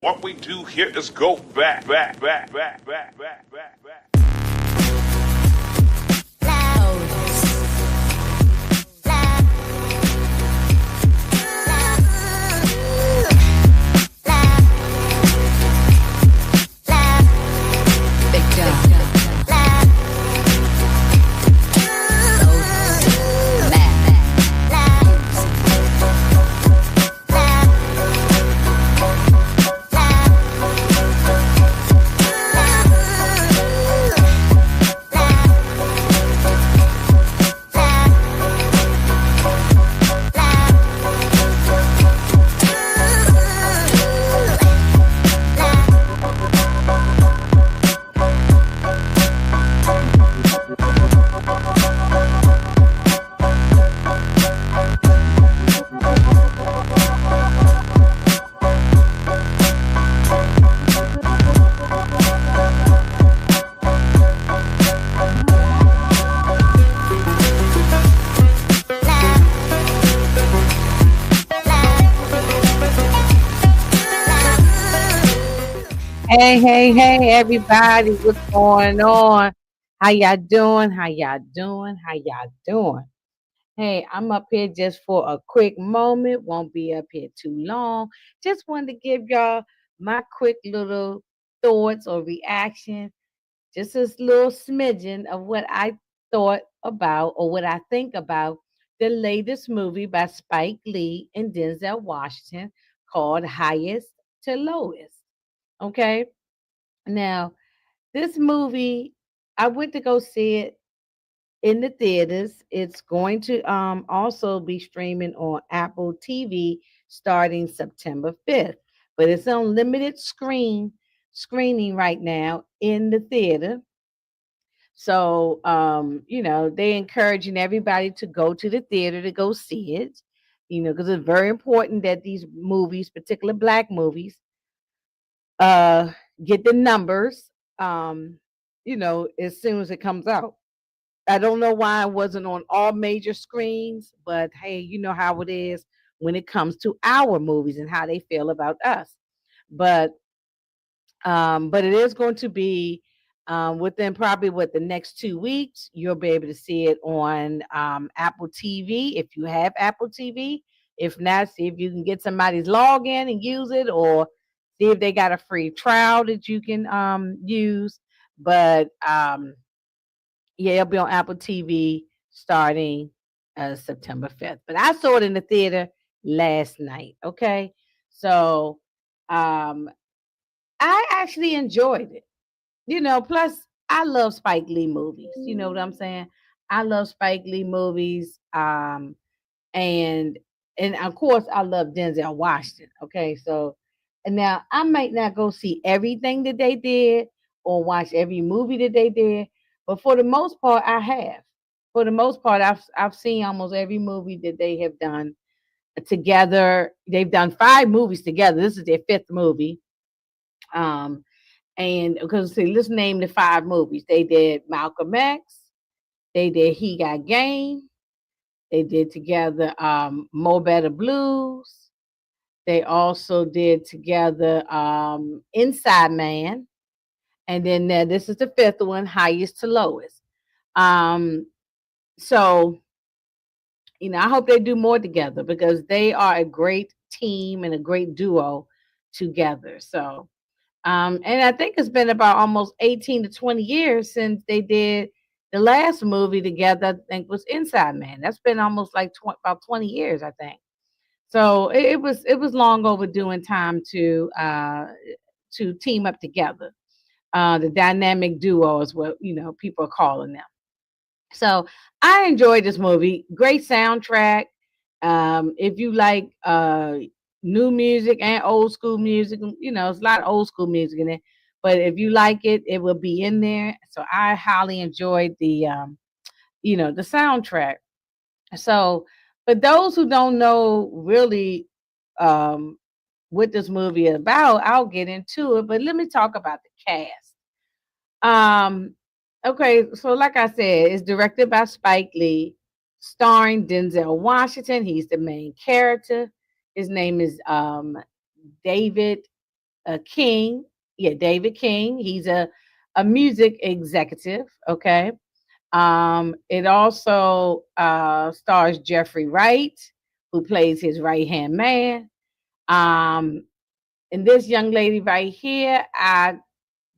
What we do here is go back, back, back, back, back, back, back, back. Hey, everybody, what's going on? How y'all doing? How y'all doing? How y'all doing? Hey, I'm up here just for a quick moment, won't be up here too long. Just wanted to give y'all my quick little thoughts or reaction, just a little smidgen of what I thought about or what I think about the latest movie by Spike Lee and Denzel Washington called Highest to Lowest. Okay. Now, this movie, I went to go see it in the theaters. It's going to also be streaming on Apple TV starting September 5th. But it's on limited screening right now in the theater. So they're encouraging everybody to go to the theater to go see it. Because it's very important that these movies, particular black movies, uh get the numbers as soon as it comes out. I don't know why it wasn't on all major screens, but hey, you know how it is when it comes to our movies and how they feel about us. But but it is going to be within probably what the next 2 weeks. You'll be able to see it on Apple TV if you have Apple TV. If not, see if you can get somebody's login and use it, or see if they got a free trial that you can use. But yeah, it'll be on Apple TV starting September 5th. But I saw it in the theater last night. Okay, so um, I actually enjoyed it. Plus I love Spike Lee movies. You know what I'm saying? I love Spike Lee movies. And of course I love Denzel Washington. Okay, so and now I might not go see everything that they did or watch every movie that they did, but for the most part I have. For the most part, I've seen almost every movie that they have done together. They've done 5 movies together. This is their 5th movie. Um, and because see, let's name the 5 movies. They did Malcolm X. They did He Got Game. They did together Mo Better Blues. They also did together Inside Man. And then this is the 5th one, Highest to Lowest. Um, so, I hope they do more together because they are a great team and a great duo together. So, and I think it's been about almost 18 to 20 years since they did the last movie together. I think was Inside Man. That's been almost like about 20 years, I think. So it was long overdue in time to team up together. The dynamic duo is what people are calling them. So I enjoyed this movie. Great soundtrack. If you like new music and old school music, it's a lot of old school music in it. But if you like it, it will be in there. So I highly enjoyed the soundtrack. So for those who don't know really um, what this movie is about, I'll get into it. But let me talk about the cast. Um, okay, so like I said, it's directed by Spike Lee, starring Denzel Washington. He's the main character. His name is David. King. Yeah, David King. He's a music executive. Okay. It also stars Jeffrey Wright, who plays his right hand man. Um, and this young lady right here, I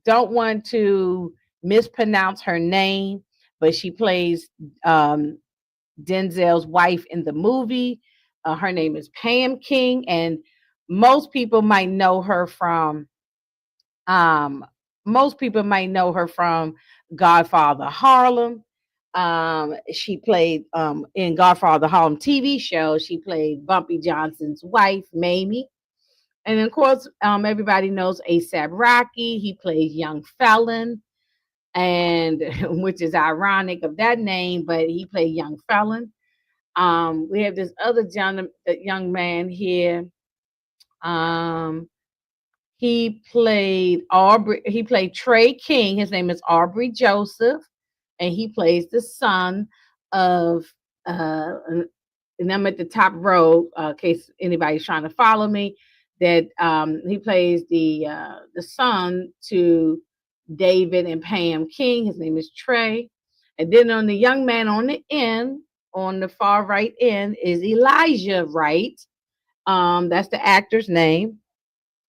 don't want to mispronounce her name, but she plays um, Denzel's wife in the movie. Her name is Pam King, and most people might know her from um, most people might know her from Godfather Harlem. She played in Godfather Harlem TV show. She played Bumpy Johnson's wife, Mamie. And of course, everybody knows ASAP Rocky. He plays young felon, and which is ironic of that name, but he played young felon. We have this other young man here. Um, he played Aubrey. He played Trey King. His name is Aubrey Joseph, and he plays the son of. And I'm at the top row, in case anybody's trying to follow me. That he plays the son to David and Pam King. His name is Trey, and then on the young man on the end, on the far right end, is Elijah Wright. That's the actor's name,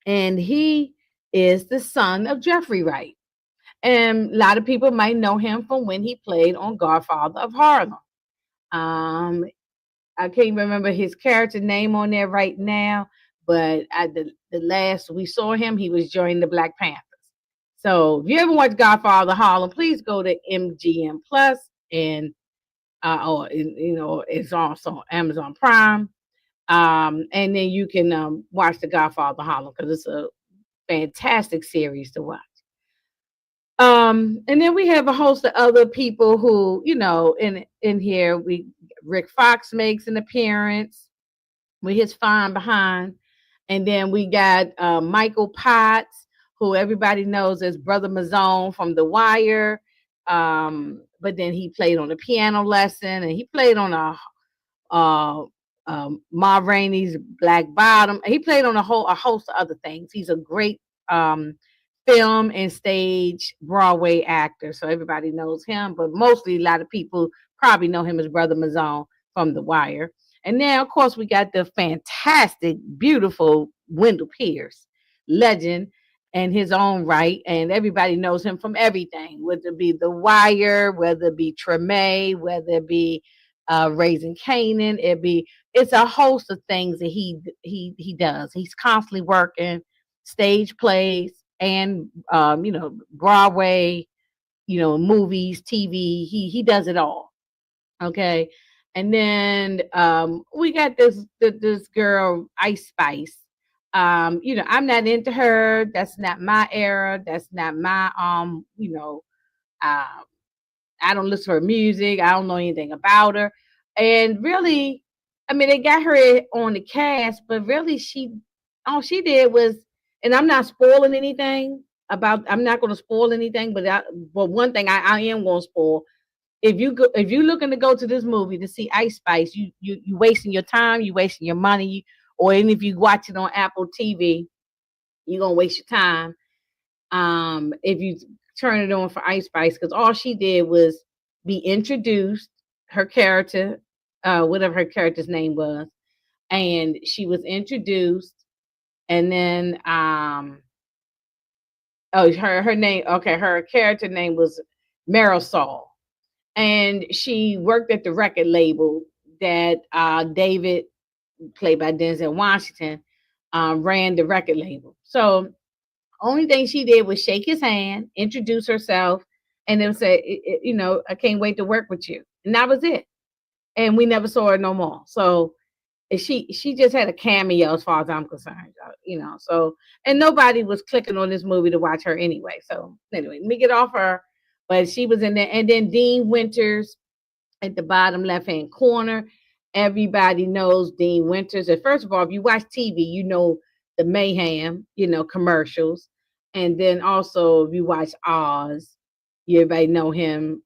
and he is the son of Jeffrey Wright. And a lot of people might know him from when he played on Godfather of Harlem. Um, I can't remember his character name on there right now, but the last we saw him, he was joining the Black Panthers. So if you ever watch Godfather Harlem, please go to MGM Plus and or it's also on Amazon Prime. And then you can watch the Godfather Harlem because it's a fantastic series to watch. And then we have a host of other people who, in here we Rick Fox makes an appearance with his fine behind. And then we got Michael Potts, who everybody knows as Brother Mazone from The Wire. But then he played on the piano lesson, and he played on uh, Ma Rainey's Black Bottom. He played on a host of other things. He's a great um, film and stage Broadway actor, so everybody knows him. But mostly, a lot of people probably know him as Brother Mazone from The Wire. And now, of course, we got the fantastic, beautiful Wendell Pierce, legend in his own right, and everybody knows him from everything, whether it be The Wire, whether it be Treme, whether it be Raising Canaan. It's a host of things that he does. He's constantly working stage plays and Broadway, movies, TV. He does it all. Okay. And then we got this girl, Ice Spice. I'm not into her. That's not my era. That's not my uh, I don't listen to her music. I don't know anything about her. And really, I mean, they got her on the cast, but really, all she did was, and I'm not spoiling anything I'm not going to spoil anything, but one thing I am going to spoil. If you looking to go to this movie to see Ice Spice, you wasting your time, you wasting your money, or even if you watch it on Apple TV, you're gonna waste your time. If you turn it on for Ice Spice, because all she did was be introduced, her character, whatever her character's name was, and she was introduced, and then her name, okay, her character name was Marisol, and she worked at the record label that David, played by Denzel Washington, ran the record label. So only thing she did was shake his hand, introduce herself, and then say, I can't wait to work with you. And that was it. And we never saw her no more. So she just had a cameo as far as I'm concerned, So, and nobody was clicking on this movie to watch her anyway. So anyway, let me get off her. But she was in there. And then Dean Winters at the bottom left hand corner. Everybody knows Dean Winters. And first of all, if you watch TV, you know the Mayhem, commercials. And then also, if you watch Oz, everybody know him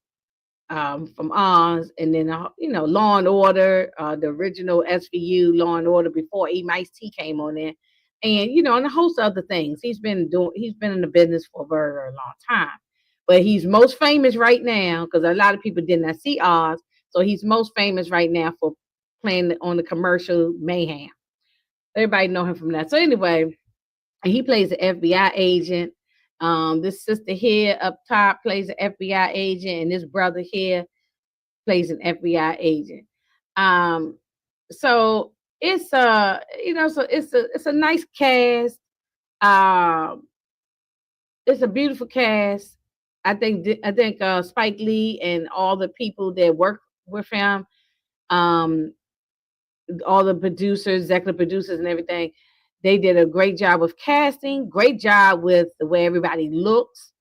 from Oz. And then, Law and Order, the original SVU Law and Order before Ice T came on there. and and a host of other things. He's been in the business for a very, very long time. But he's most famous right now because a lot of people did not see Oz. So he's most famous right now for playing on the commercial Mayhem. Everybody know him from that. So anyway, he plays an FBI agent. This sister here up top plays an FBI agent, and this brother here plays an FBI agent. Um, so it's it's a nice cast. Um, it's a beautiful cast. I think Spike Lee and all the people that work with him, um, all the producers, executive producers, and everything, they did a great job with casting. Great job with the way everybody looks.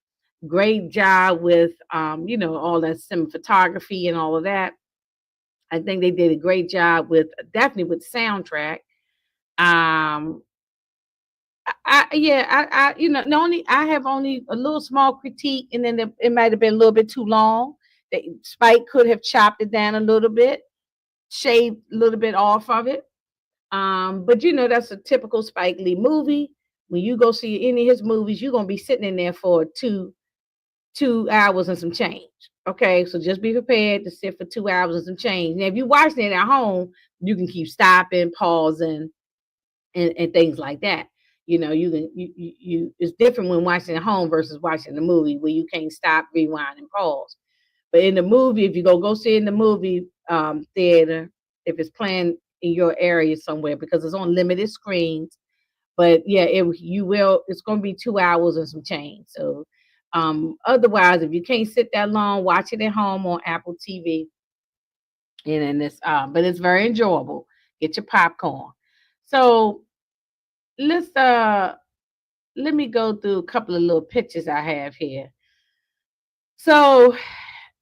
Great job with all that cinematography and all of that. I think they did a great job with definitely with soundtrack. Um, the only I have only a little small critique, and then it might have been a little bit too long. That Spike could have chopped it down a little bit, shaved a little bit off of it. But that's a typical Spike Lee movie. When you go see any of his movies, you're gonna be sitting in there for 2 hours and some change. Okay, so just be prepared to sit for 2 hours and some change. Now, if you're watching it at home, you can keep stopping, pausing, and things like that. You can it's different when watching at home versus watching the movie where you can't stop, rewind, and pause. But in the movie, if you go see it in the movie theater, if it's playing in your area somewhere, because it's on limited screens. But yeah, it's going to be 2 hours and some change. So otherwise, if you can't sit that long, watch it at home on Apple TV. And it's but it's very enjoyable. Get your popcorn. So let's let me go through a couple of little pictures I have here. So,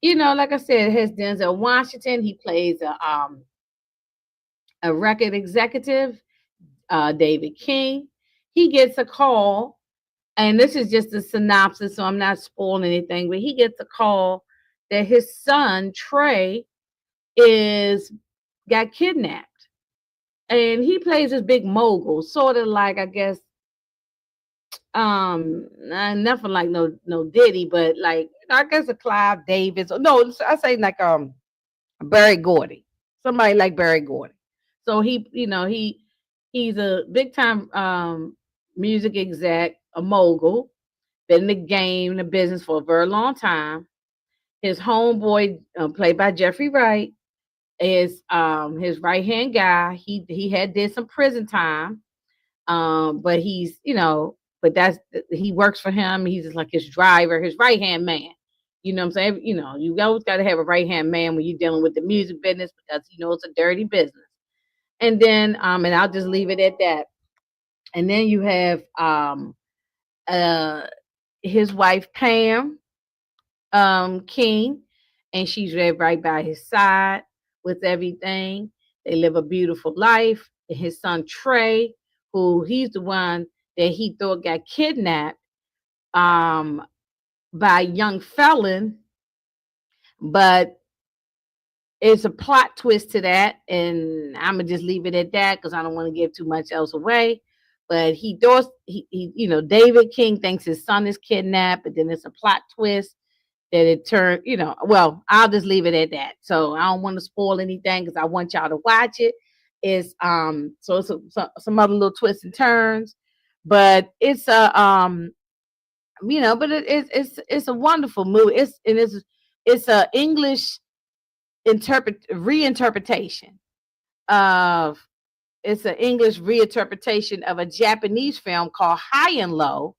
like I said, it has Denzel Washington. He plays a record executive, David King. He gets a call, and this is just a synopsis, so I'm not spoiling anything, but he gets a call that his son, Trey, is got kidnapped. And he plays this big mogul, sort of like, I guess, nothing like no Diddy, but like I guess a Clive Davis. No, I say like Barry Gordy, somebody like Barry Gordy. So he's a big time music exec, a mogul, been in the game, the business for a very long time. His homeboy, played by Jeffrey Wright, is his right hand guy. He had did some prison time, but but he works for him. He's just like his driver, his right hand man. You know what I'm saying? You always got to have a right hand man when you're dealing with the music business because it's a dirty business. And then and I'll just leave it at that. And then you have uh his wife Pam King, and she's right by his side with everything. They live a beautiful life. And his son Trey, who he's the one that he thought got kidnapped um, by a young felon, but it's a plot twist to that, and I'm gonna just leave it at that because I don't want to give too much else away. But David King thinks his son is kidnapped, but then it's a plot twist that it turned, well, I'll just leave it at that. So I don't want to spoil anything because I want y'all to watch it. It's so it's some other little twists and turns, but it's a but it's a wonderful movie. It's a English reinterpretation of it's an English reinterpretation of a Japanese film called High and Low.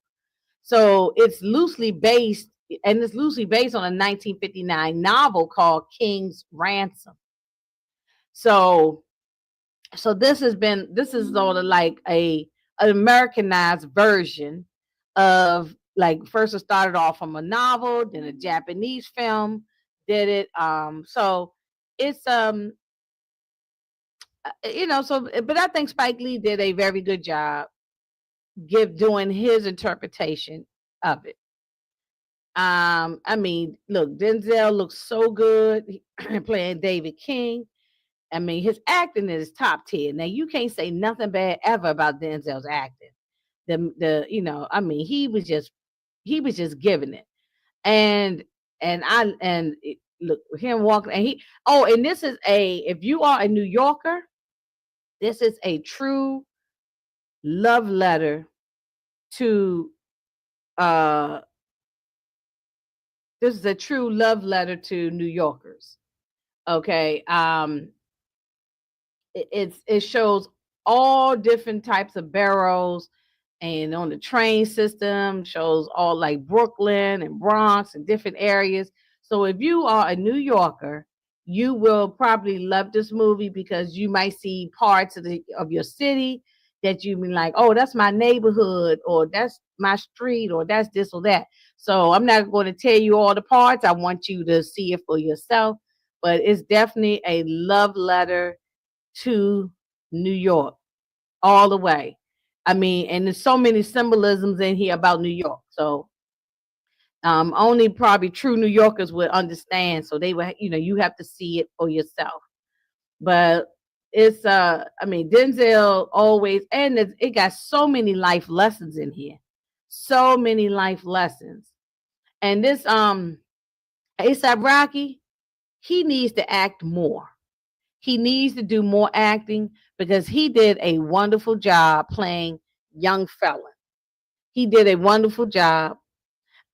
So it's loosely based on a 1959 novel called King's Ransom. So this is sort of like an Americanized version of, like, first it started off from a novel, then a Japanese film did it. So it's but I think Spike Lee did a very good job doing his interpretation of it. I mean, look, Denzel looks so good playing David King. I mean, his acting is top tier. Now you can't say nothing bad ever about Denzel's acting. I mean, he was just giving it. And look, him walking, and this is if you are a New Yorker, this is a true love letter to uh this is a true love letter to New Yorkers. Okay. It shows all different types of boroughs, and on the train system shows all like Brooklyn and Bronx and different areas. So if you are a New Yorker, you will probably love this movie because you might see parts of your city that you be like, oh, that's my neighborhood, or that's my street, or that's this or that. So I'm not going to tell you all the parts. I want you to see it for yourself. But it's definitely a love letter to New York all the way. I mean, and there's so many symbolisms in here about New York. So only probably true New Yorkers would understand. So they would, you have to see it for yourself. But I mean, Denzel always, and it got so many life lessons in here. So many life lessons. And this ASAP Rocky, he needs to act more. He needs to do more acting because he did a wonderful job playing young felon. He did a wonderful job.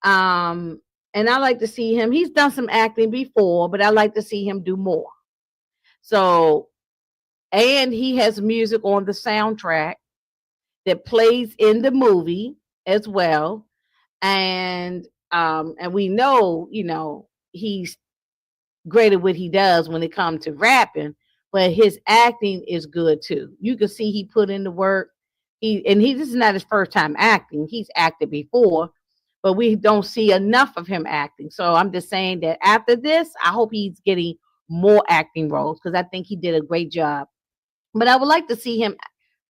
And I like to see him. He's done some acting before, but I like to see him do more. So, and he has music on the soundtrack that plays in the movie as well. And we know, he's great at what he does when it comes to rapping, but his acting is good too. You can see he put in the work. This is not his first time acting. He's acted before, but we don't see enough of him acting. So I'm just saying that after this, I hope he's getting more acting roles because I think he did a great job. But I would like to see him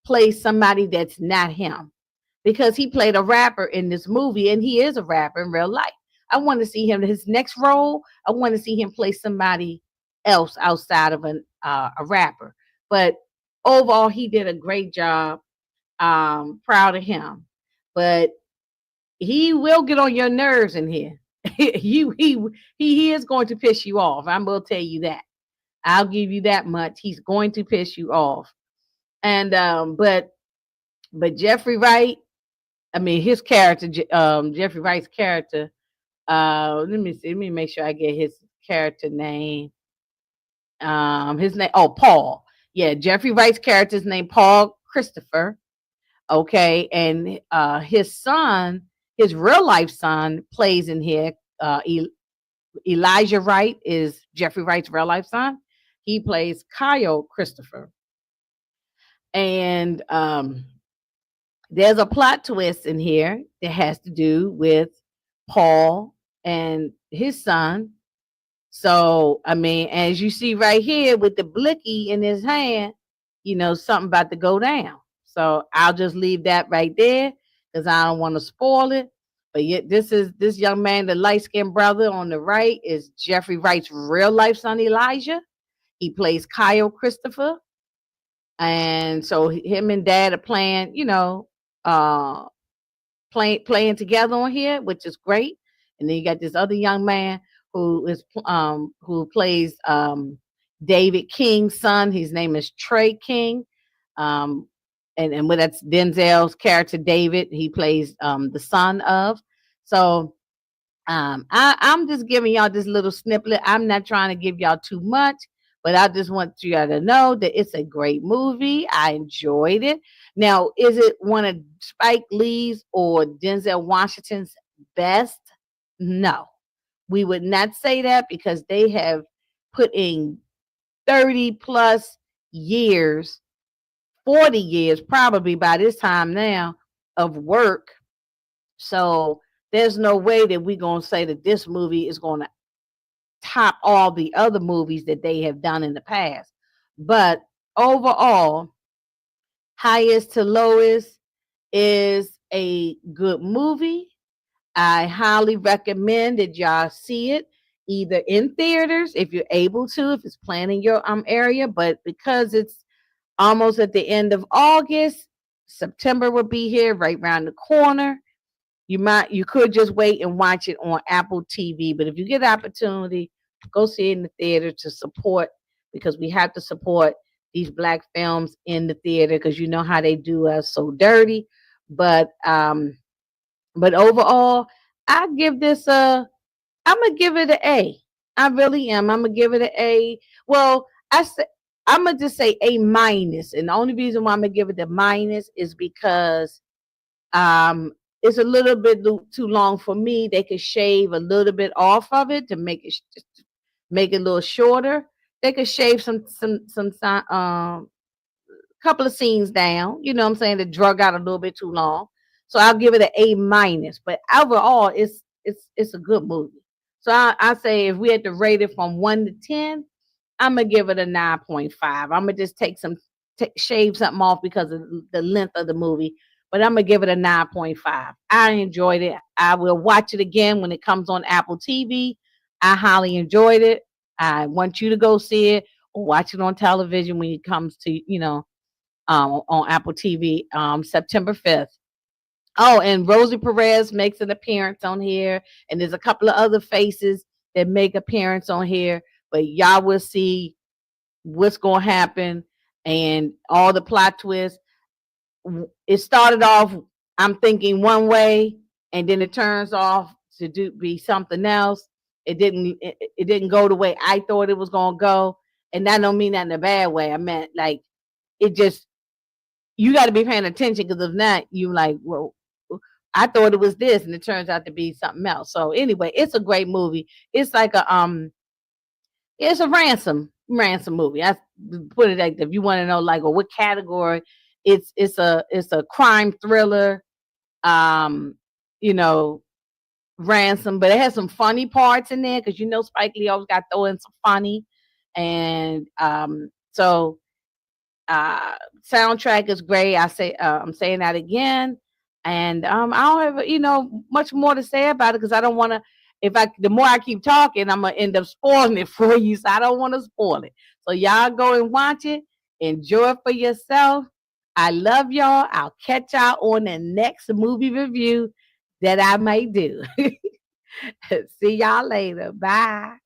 play somebody that's not him because he played a rapper in this movie and he is a rapper in real life. I want to see him his next role. I want to see him play somebody else outside of a rapper. But overall, he did a great job. Proud of him. But he will get on your nerves in here. He is going to piss you off. I'm going to tell you that. I'll give you that much. He's going to piss you off. And but Jeffrey Wright, I mean his character, Jeffrey Wright's character. Let me see. Let me make sure I get his character name. His name. Oh, Paul. Yeah, Jeffrey Wright's character's name Paul Christopher. Okay, and his son, his real life son, plays in here. Elijah Wright is Jeffrey Wright's real life son. He plays Kyle Christopher. And there's a plot twist in here that has to do with Paul and his son. So, I mean, as you see right here with the blicky in his hand, something about to go down. So I'll just leave that right there because I don't want to spoil it. But yet, this young man, the light skinned brother on the right, is Jeffrey Wright's real life son, Elijah. He plays Kyle Christopher. And so him and dad are playing, uh, playing together on here, which is great. And then you got this other young man who plays David King's son. His name is Trey King. And that's Denzel's character, David. He plays the son of. So I'm just giving y'all this little snippet. I'm not trying to give y'all too much, but I just want you all to know that it's a great movie. I enjoyed it. Now, is it one of Spike Lee's or Denzel Washington's best? No, we would not say that because they have put in 30 plus years, 40 years, probably by this time now, of work. So there's no way that we're going to say that this movie is going to top all the other movies that they have done in the past. But overall, highest to lowest is a good movie. I highly recommend that y'all see it. either in theaters if you're able to, if it's playing in your area. But because it's almost at the end of August, September will be here right around the corner. You could just wait and watch it on Apple TV. But if you get the opportunity, go see it in the theater to support, because we have to support these black films in the theater, because you know how they do us so dirty. But but overall, I give this a I'm gonna give it an A. I really am. I'm gonna give it an A. Well, I'm gonna just say A minus, and the only reason why I'm gonna give it a minus is because um, it's a little bit too long for me. They could shave a little bit off of it to make it a little shorter. They could shave some couple of scenes down. You know what I'm saying? The drug out a little bit too long. So I'll give it an A minus. But overall, it's a good movie. So I say if we had to rate it from 1 to 10, I'm gonna give it a 9.5. I'm gonna just shave something off because of the length of the movie. But I'm gonna give it a 9.5. I enjoyed it. I will watch it again when it comes on Apple TV. I highly enjoyed it. I want you to go see it or watch it on television when it comes to, on Apple TV, September 5th. Oh, and Rosie Perez makes an appearance on here, and there's a couple of other faces that make appearance on here. But y'all will see what's going to happen and all the plot twists. It started off, I'm thinking one way, and then it turns off to be something else. It didn't go the way I thought it was going to go, and that don't mean that in a bad way. I meant like it just, you got to be paying attention, because if not, you like, well, I thought it was this, and it turns out to be something else. So anyway, it's a great movie. It's like it's a ransom movie. I put it like that. If you want to know, like, or what category, it's a crime thriller. Um, you know, ransom, but it has some funny parts in there, because Spike Lee always got to throw in some funny, and so soundtrack is great. I'm saying that again, and I don't have much more to say about it, because I don't want to. If the more I keep talking, I'm gonna end up spoiling it for you. So I don't want to spoil it. So y'all go and watch it. Enjoy it for yourself. I love y'all. I'll catch y'all on the next movie review that I may do. See y'all later. Bye.